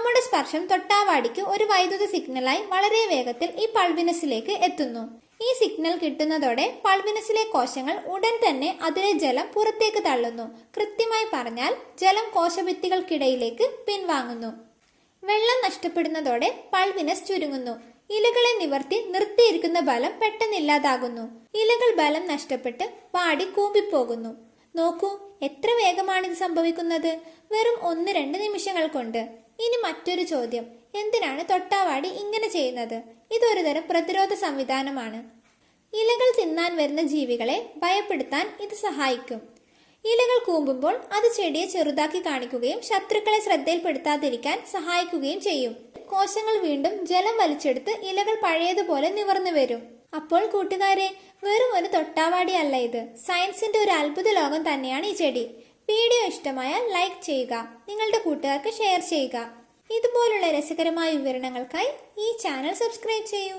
നമ്മുടെ സ്പർശം തൊട്ടാവാടിക്ക് ഒരു വൈദ്യുത സിഗ്നലായി വളരെ വേഗത്തിൽ ഈ പൾവിനസിലേക്ക് എത്തുന്നു. ഈ സിഗ്നൽ കിട്ടുന്നതോടെ പൾവിനസിലെ കോശങ്ങൾ ഉടൻ തന്നെ അതിലെ ജലം പുറത്തേക്ക് തള്ളുന്നു. കൃത്യമായി പറഞ്ഞാൽ ജലം കോശഭിത്തികൾക്കിടയിലേക്ക് പിൻവാങ്ങുന്നു. വെള്ളം നഷ്ടപ്പെടുന്നതോടെ പൾവിനസ് ചുരുങ്ങുന്നു. ഇലകളെ നിവർത്തി നിർത്തിയിരിക്കുന്ന ബലം പെട്ടെന്നില്ലാതാകുന്നു. ഇലകൾ ബലം നഷ്ടപ്പെട്ട് വാടി കൂമ്പിപ്പോകുന്നു. നോക്കൂ, എത്ര വേഗമാണ് ഇത് സംഭവിക്കുന്നത്. വെറും 1-2 നിമിഷങ്ങൾ കൊണ്ട്. ഇനി മറ്റൊരു ചോദ്യം, എന്തിനാണ് തൊട്ടാവാടി ഇങ്ങനെ ചെയ്യുന്നത്? ഇതൊരു തരം പ്രതിരോധ സംവിധാനമാണ്. ഇലകൾ തിന്നാൻ വരുന്ന ജീവികളെ ഭയപ്പെടുത്താൻ ഇത് സഹായിക്കും. ഇലകൾ കൂമ്പുമ്പോൾ അത് ചെടിയെ ചെറുതാക്കി കാണിക്കുകയും ശത്രുക്കളെ ശ്രദ്ധയിൽപ്പെടുത്താതിരിക്കാൻ സഹായിക്കുകയും ചെയ്യും. കോശങ്ങൾ വീണ്ടും ജലം വലിച്ചെടുത്ത് ഇലകൾ പഴയതുപോലെ നിവർന്നു വരും. അപ്പോൾ കൂട്ടുകാരെ, വെറും ഒരു തൊട്ടാവാടി അല്ല ഇത്. സയൻസിന്റെ ഒരു അത്ഭുത ലോകം തന്നെയാണ് ഈ ചെടി. വീഡിയോ ഇഷ്ടമായാൽ ലൈക്ക് ചെയ്യുക, നിങ്ങളുടെ കൂട്ടുകാർക്ക് ഷെയർ ചെയ്യുക. ഇതുപോലുള്ള രസകരമായ വിവരണങ്ങൾക്കായി ഈ ചാനൽ സബ്സ്ക്രൈബ് ചെയ്യൂ.